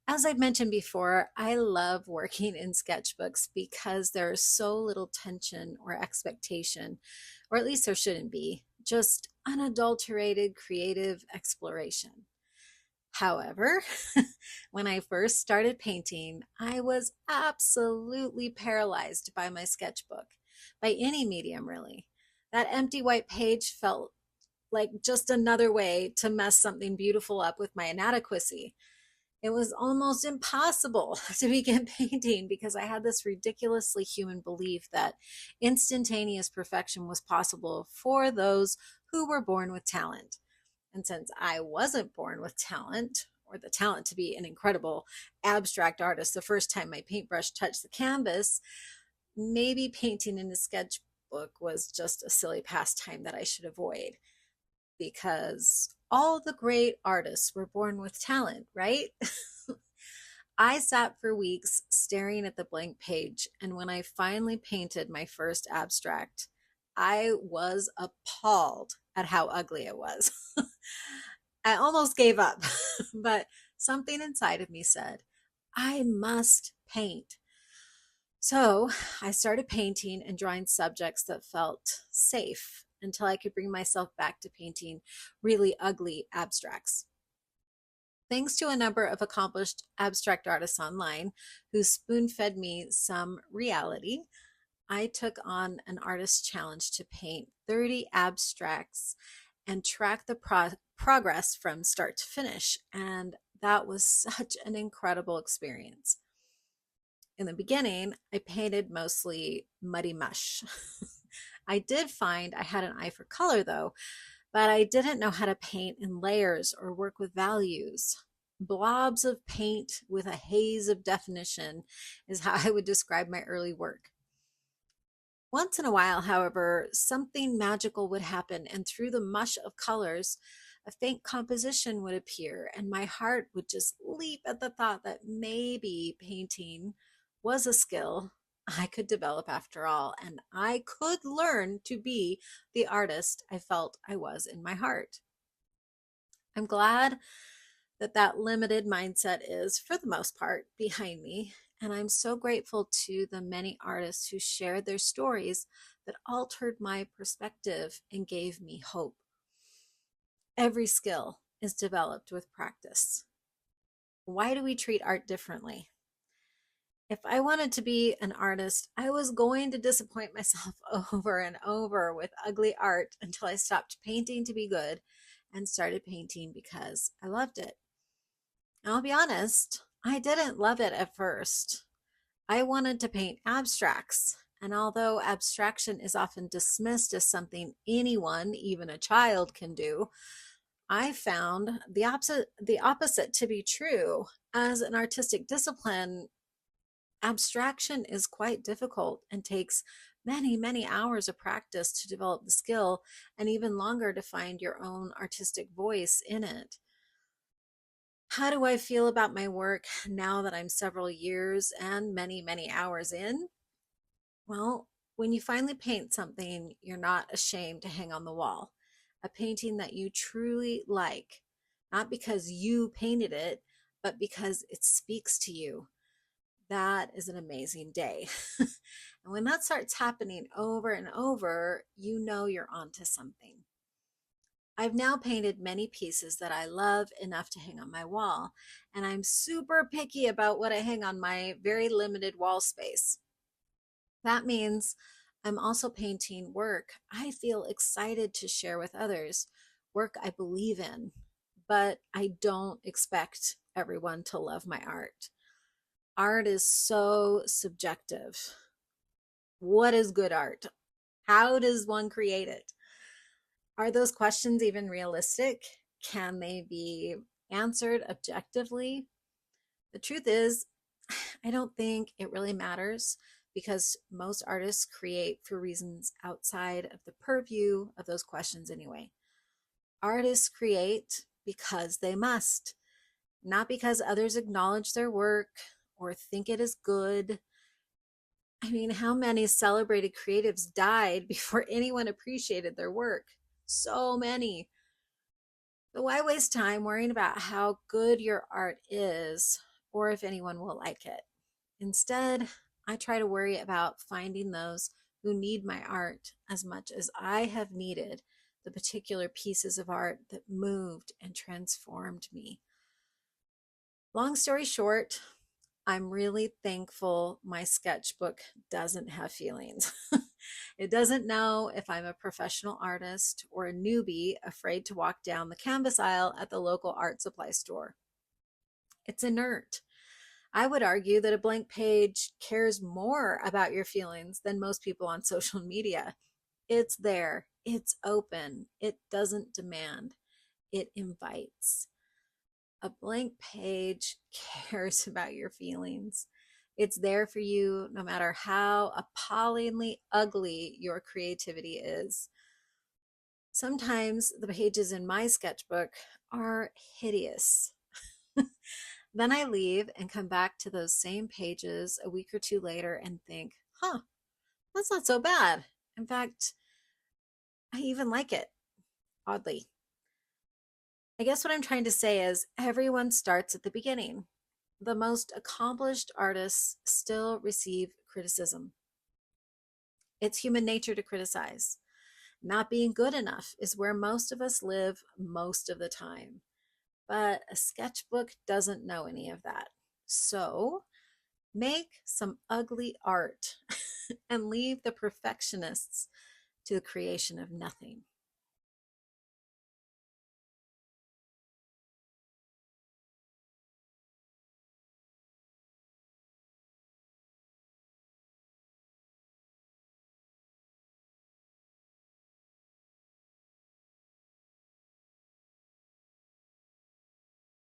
As I've mentioned before, I love working in sketchbooks because there's so little tension or expectation, or at least there shouldn't be, just unadulterated creative exploration. However, when I first started painting, I was absolutely paralyzed by my sketchbook, by any medium really. That empty white page felt like just another way to mess something beautiful up with my inadequacy. It was almost impossible to begin painting because I had this ridiculously human belief that instantaneous perfection was possible for those who were born with talent. And since I wasn't born with talent, or the talent to be an incredible abstract artist the first time my paintbrush touched the canvas, maybe painting in a sketchbook was just a silly pastime that I should avoid because all the great artists were born with talent, right? I sat for weeks staring at the blank page, and when I finally painted my first abstract, I was appalled at how ugly it was. I almost gave up, but something inside of me said, I must paint. So I started painting and drawing subjects that felt safe until I could bring myself back to painting really ugly abstracts. Thanks to a number of accomplished abstract artists online who spoon fed me some reality, I took on an artist challenge to paint 30 abstracts and track the progress from start to finish. And that was such an incredible experience. In the beginning, I painted mostly muddy mush. I did find I had an eye for color though, but I didn't know how to paint in layers or work with values. Blobs of paint with a haze of definition is how I would describe my early work. Once in a while, however, something magical would happen, and through the mush of colors, a faint composition would appear, and my heart would just leap at the thought that maybe painting was a skill I could develop after all, and I could learn to be the artist I felt I was in my heart. I'm glad that that limited mindset is, for the most part, behind me. And I'm so grateful to the many artists who shared their stories that altered my perspective and gave me hope. Every skill is developed with practice. Why do we treat art differently? If I wanted to be an artist, I was going to disappoint myself over and over with ugly art until I stopped painting to be good and started painting because I loved it. I'll be honest, I didn't love it at first. I wanted to paint abstracts, and although abstraction is often dismissed as something anyone, even a child, can do, I found the opposite to be true. As an artistic discipline, abstraction is quite difficult and takes many, many hours of practice to develop the skill and even longer to find your own artistic voice in it. How do I feel about my work now that I'm several years and many, many hours in? Well, when you finally paint something you're not ashamed to hang on the wall, a painting that you truly like, not because you painted it, but because it speaks to you, that is an amazing day. And when that starts happening over and over, you know you're onto something. I've now painted many pieces that I love enough to hang on my wall, and I'm super picky about what I hang on my very limited wall space. That means I'm also painting work I feel excited to share with others, work I believe in, but I don't expect everyone to love my art. Art is so subjective. What is good art? How does one create it? Are those questions even realistic? Can they be answered objectively? The truth is, I don't think it really matters because most artists create for reasons outside of the purview of those questions anyway. Artists create because they must, not because others acknowledge their work or think it is good. I mean, how many celebrated creatives died before anyone appreciated their work? So many. But why waste time worrying about how good your art is or if anyone will like it. Instead, I try to worry about finding those who need my art as much as I have needed the particular pieces of art that moved and transformed me. Long story short, I'm really thankful my sketchbook doesn't have feelings. It doesn't know if I'm a professional artist or a newbie afraid to walk down the canvas aisle at the local art supply store. It's inert. I would argue that a blank page cares more about your feelings than most people on social media. It's there, it's open, it doesn't demand, it invites. A blank page cares about your feelings. It's there for you no matter how appallingly ugly your creativity is. Sometimes the pages in my sketchbook are hideous. Then I leave and come back to those same pages a week or two later and think, huh, that's not so bad. In fact, I even like it, oddly. I guess what I'm trying to say is everyone starts at the beginning. The most accomplished artists still receive criticism. It's human nature to criticize. Not being good enough is where most of us live most of the time. But a sketchbook doesn't know any of that. So make some ugly art and leave the perfectionists to the creation of nothing.